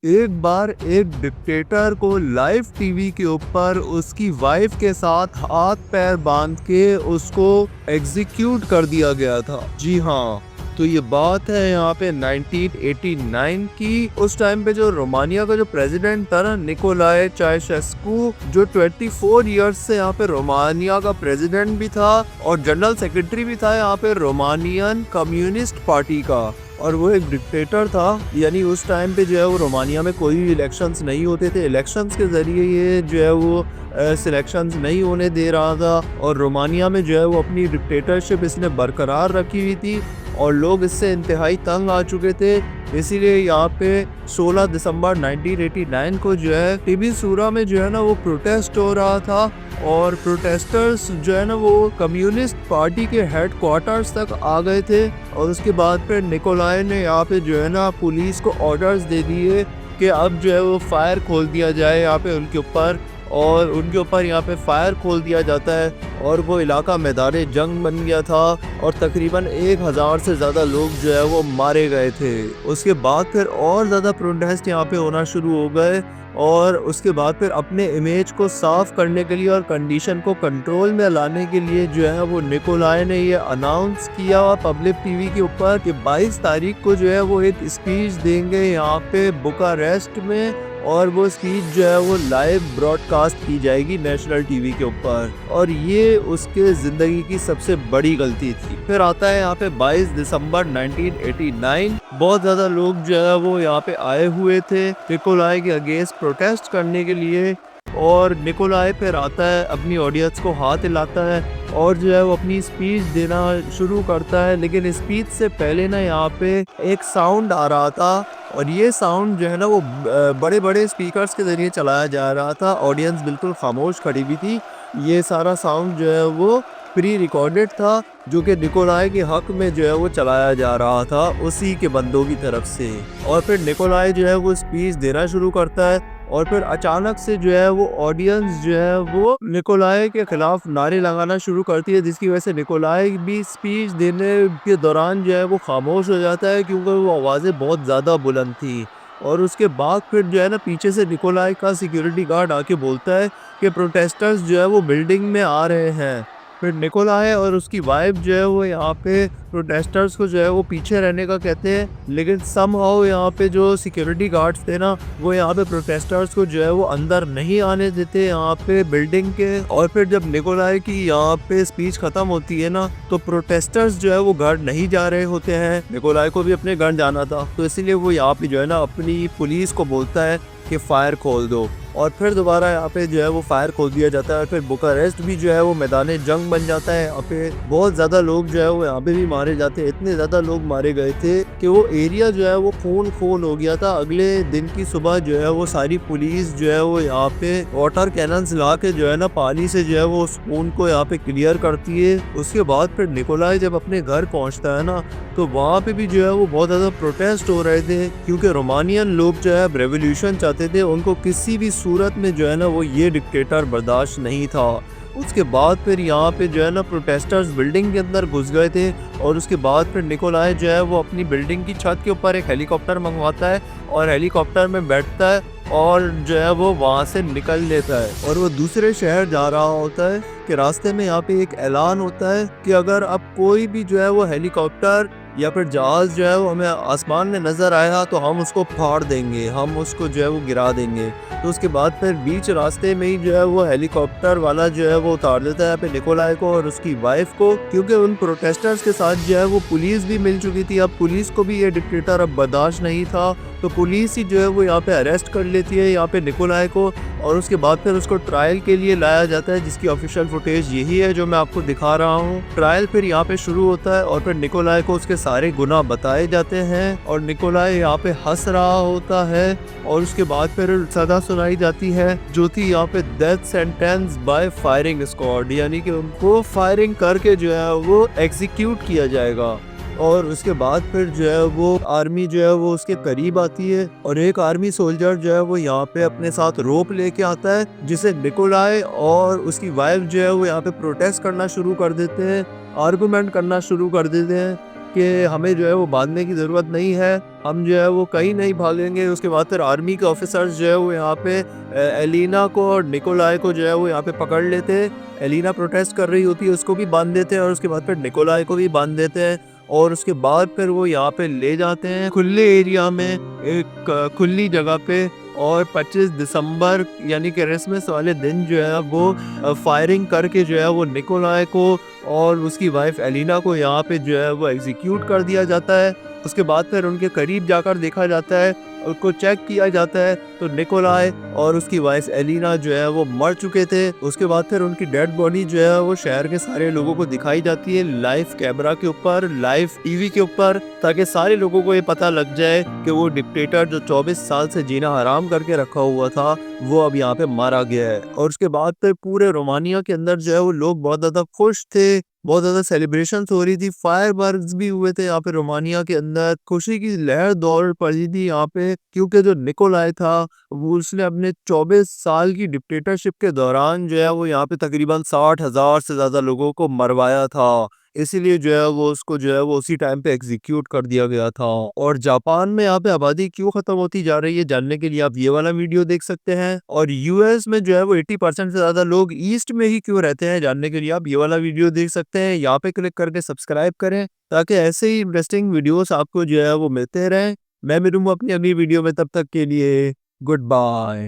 एक बार एक डिक्टेटर को लाइव टीवी के ऊपर उसकी वाइफ के साथ हाथ पैर बांध के उसको एग्जीक्यूट कर दिया गया था। जी हाँ, तो ये बात है यहाँ पे 1989 की। उस टाइम पे जो रोमानिया का जो प्रेसिडेंट था ना, निकोलाई चाउशेस्कू, जो 24 इयर्स से यहाँ पे रोमानिया का प्रेसिडेंट भी था और जनरल सेक्रेटरी भी था यहाँ पे रोमानियन कम्युनिस्ट पार्टी का, और वो एक डिक्टेटर था। यानी उस टाइम पे जो है वो रोमानिया में कोई भी इलेक्शंस नहीं होते थे, इलेक्शंस के ज़रिए ये जो है वो सिलेक्शंस नहीं होने दे रहा था, और रोमानिया में जो है वो अपनी डिक्टेटरशिप इसने बरकरार रखी हुई थी और लोग इससे इंतहाई तंग आ चुके थे। इसीलिए यहाँ पे 16 दिसंबर 1989 को जो है टिबिसूरा में जो है ना वो प्रोटेस्ट हो रहा था, और प्रोटेस्टर्स जो है ना वो कम्युनिस्ट पार्टी के हेड क्वार्टर्स तक आ गए थे। और उसके बाद फिर निकोलाई ने यहाँ पे जो है ना पुलिस को ऑर्डर्स दे दिए कि अब जो है वो फायर खोल दिया जाए यहाँ पे उनके ऊपर, और उनके ऊपर यहाँ पे फायर खोल दिया जाता है, और वो इलाका मैदान जंग बन गया था और तकरीबन 1000 से ज़्यादा लोग जो है वो मारे गए थे। उसके बाद फिर और ज़्यादा प्रोटेस्ट यहाँ पे होना शुरू हो गए, और उसके बाद फिर अपने इमेज को साफ करने के लिए और कंडीशन को कंट्रोल में लाने के लिए जो है वो निकोलाई ने ये अनाउंस किया पब्लिक टीवी के ऊपर कि 22 तारीख को जो है वो एक स्पीच देंगे यहाँ पे बुकारेस्ट में, और वो स्पीच जो है वो लाइव ब्रॉडकास्ट की जाएगी नेशनल टीवी के ऊपर। और ये उसके ज़िंदगी की सबसे बड़ी गलती थी। फिर आता है यहाँ पे 22 दिसंबर 1989। बहुत ज़्यादा लोग जो है वो यहाँ पे आए हुए थे निकोलाई के अगेंस्ट प्रोटेस्ट करने के लिए, और निकोलाई फिर आता है अपनी ऑडियंस को हाथ हिलाता है और जो है वो अपनी स्पीच देना शुरू करता है। लेकिन स्पीच से पहले ना यहाँ पे एक साउंड आ रहा था, और ये साउंड जो है ना वो बड़े बड़े स्पीकर्स के ज़रिए चलाया जा रहा था। ऑडियंस बिल्कुल खामोश खड़ी हुई थी। ये सारा साउंड जो है वो प्री रिकॉर्डेड था, जो कि निकोलाई के हक में जो है वो चलाया जा रहा था उसी के बंदों की तरफ से। और फिर निकोलाई जो है वो स्पीच देना शुरू करता है, और फिर अचानक से जो है वो ऑडियंस जो है वो निकोलाई के खिलाफ नारे लगाना शुरू करती है, जिसकी वजह से निकोलाई भी स्पीच देने के दौरान जो है वो खामोश हो जाता है, क्योंकि वो आवाज़ें बहुत ज़्यादा बुलंद थी। और उसके बाद फिर जो है ना पीछे से निकोलाई का सिक्योरिटी गार्ड आके बोलता है कि प्रोटेस्टर्स जो है वो बिल्डिंग में आ रहे हैं। फिर निकोलाई और उसकी वाइफ जो है वो यहाँ पे प्रोटेस्टर्स को जो है वो पीछे रहने का कहते हैं, लेकिन समहाउ यहाँ पे जो सिक्योरिटी गार्ड्स थे ना वो यहाँ पे प्रोटेस्टर्स को जो है वो अंदर नहीं आने देते यहाँ पे बिल्डिंग के। और फिर जब निकोलाई की यहाँ पे स्पीच खत्म होती है ना, तो प्रोटेस्टर्स जो है वो घर नहीं जा रहे होते हैं। निकोलाई को भी अपने घर जाना था, तो इसीलिए वो यहाँ पे जो है ना अपनी पुलिस को बोलता है कि फायर खोल दो, और फिर दोबारा यहाँ पे जो है वो फायर खोल दिया जाता है। और फिर बुकारेस्ट भी जो है वो मैदान जंग बन जाता है। यहाँ पे बहुत ज़्यादा लोग जो है वो यहाँ पे भी मारे जाते हैं। इतने ज़्यादा लोग मारे गए थे कि वो एरिया जो है वो खून खून हो गया था। अगले दिन की सुबह जो है वो सारी पुलिस जो है वो यहाँ पे वाटर कैनन्स ला के जो है ना पानी से जो है वो उस खून को यहाँ पे क्लियर करती है। उसके बाद फिर निकोलाई जब अपने घर पहुँचता है ना, तो वहाँ पे भी जो है वो बहुत ज़्यादा प्रोटेस्ट हो रहे थे, क्योंकि रोमानियन लोग जो है रेवोल्यूशन चाहते थे। उनको किसी भी सूरत में जो है ना वो ये डिक्टेटर बर्दाश्त नहीं था। उसके बाद फिर यहाँ पे जो है ना प्रोटेस्टर्स बिल्डिंग के अंदर घुस गए थे, और उसके बाद फिर निकोलाई जो है वो अपनी बिल्डिंग की छत के ऊपर एक हेलीकॉप्टर मंगवाता है, और हेलीकॉप्टर में बैठता है और जो है वो वहाँ से निकल लेता है, और वो दूसरे शहर जा रहा होता है कि रास्ते में यहाँ पे एक ऐलान होता है कि अगर अब कोई भी जो है वो हेलीकॉप्टर या फिर जहाज जो है वो हमें आसमान में नज़र आया तो हम उसको फाड़ देंगे, हम उसको जो है वो गिरा देंगे। तो उसके बाद फिर बीच रास्ते में ही जो है वो हेलीकॉप्टर वाला जो है वो उतार देता है यहाँ पे निकोलाई को और उसकी वाइफ को, क्योंकि उन प्रोटेस्टर्स के साथ जो है वो पुलिस भी मिल चुकी थी। अब पुलिस को भी ये डिक्टेटर अब बर्दाश्त नहीं था, तो पुलिस ही जो है वो यहाँ पे अरेस्ट कर लेती है यहाँ पे निकोलाई को, और उसके बाद फिर उसको ट्रायल के लिए लाया जाता है, जिसकी ऑफिशियल फुटेज यही है जो मैं आपको दिखा रहा हूँ। ट्रायल फिर यहाँ पे शुरू होता है, और फिर निकोलाई को उसके सारे गुनाह बताए जाते हैं, और निकोलाई यहाँ पे हंस रहा होता है, और उसके बाद फिर सजा सुनाई जाती है जो थी यहाँ पे death sentence by firing squad, यानी कि उनको फायरिंग करके जो है वो एग्जीक्यूट किया जाएगा। और उसके बाद फिर जो है वो आर्मी जो है वो उसके करीब आती है, और एक आर्मी सोल्जर जो है वो यहाँ पे अपने साथ रोप लेके आता है, जिसे निकोलाई और उसकी वाइफ जो है वो यहाँ पे प्रोटेस्ट करना शुरू कर देते हैं, आर्गुमेंट करना शुरू कर देते हैं। कि हमें जो है वो बांधने की ज़रूरत नहीं है, हम जो है वो कहीं नहीं भागेंगे। उसके बाद फिर आर्मी के ऑफिसर्स जो है वो यहाँ पे एलिना को और निकोलाई को जो है वो यहाँ पे पकड़ लेते हैं। एलिना प्रोटेस्ट कर रही होती है, उसको भी बांध देते हैं और उसके बाद फिर निकोलाई को भी बांध देते हैं और उसके बाद फिर वो यहाँ पे ले जाते हैं खुले एरिया में, एक खुली जगह पे। और 25 दिसंबर यानी कि क्रिसमस वाले दिन जो है वो फायरिंग करके जो है वो निकोलाई को और उसकी वाइफ एलिना को यहाँ पे जो है वो एग्जीक्यूट कर दिया जाता है। उसके बाद फिर उनके करीब जाकर देखा जाता है, उनको चेक किया जाता है तो निकोलाई और उसकी वाइफ एलिना जो है वो मर चुके थे। उसके बाद फिर उनकी डेड बॉडी जो है वो शहर के सारे लोगों को दिखाई जाती है लाइव कैमरा के ऊपर, लाइव टीवी के ऊपर, ताकि सारे लोगों को ये पता लग जाए कि वो डिक्टेटर जो 24 साल से जीना हराम करके रखा हुआ था वो अब यहाँ पे मारा गया है। और उसके बाद फिर पूरे रोमानिया के अंदर जो है वो लोग बहुत ज्यादा खुश थे, बहुत ज्यादा सेलिब्रेशंस हो रही थी, फायरवर्क्स भी हुए थे यहाँ पे रोमानिया के अंदर, खुशी की लहर दौड़ पड़ी थी यहाँ पे, क्योंकि जो निकोलाई था वो उसने अपने 24 साल की डिक्टेटरशिप के दौरान जो है वो यहाँ पे तकरीबन 60,000 से ज्यादा लोगों को मरवाया था। इसीलिए जो है वो उसको जो है वो उसी टाइम पे एग्जीक्यूट कर दिया गया था। और जापान में यहाँ पे आबादी क्यों खत्म होती जा रही है जानने के लिए आप ये वाला वीडियो देख सकते हैं। और यूएस में जो है वो 80% से ज्यादा लोग ईस्ट में ही क्यों रहते हैं जानने के लिए आप ये वाला वीडियो देख सकते हैं। यहाँ पे क्लिक करके सब्सक्राइब करें ताकि ऐसे ही इंटरेस्टिंग वीडियोस आपको जो है वो मिलते रहें। मैं मिलूंगा अपनी अगली वीडियो में, तब तक के लिए गुड बाय।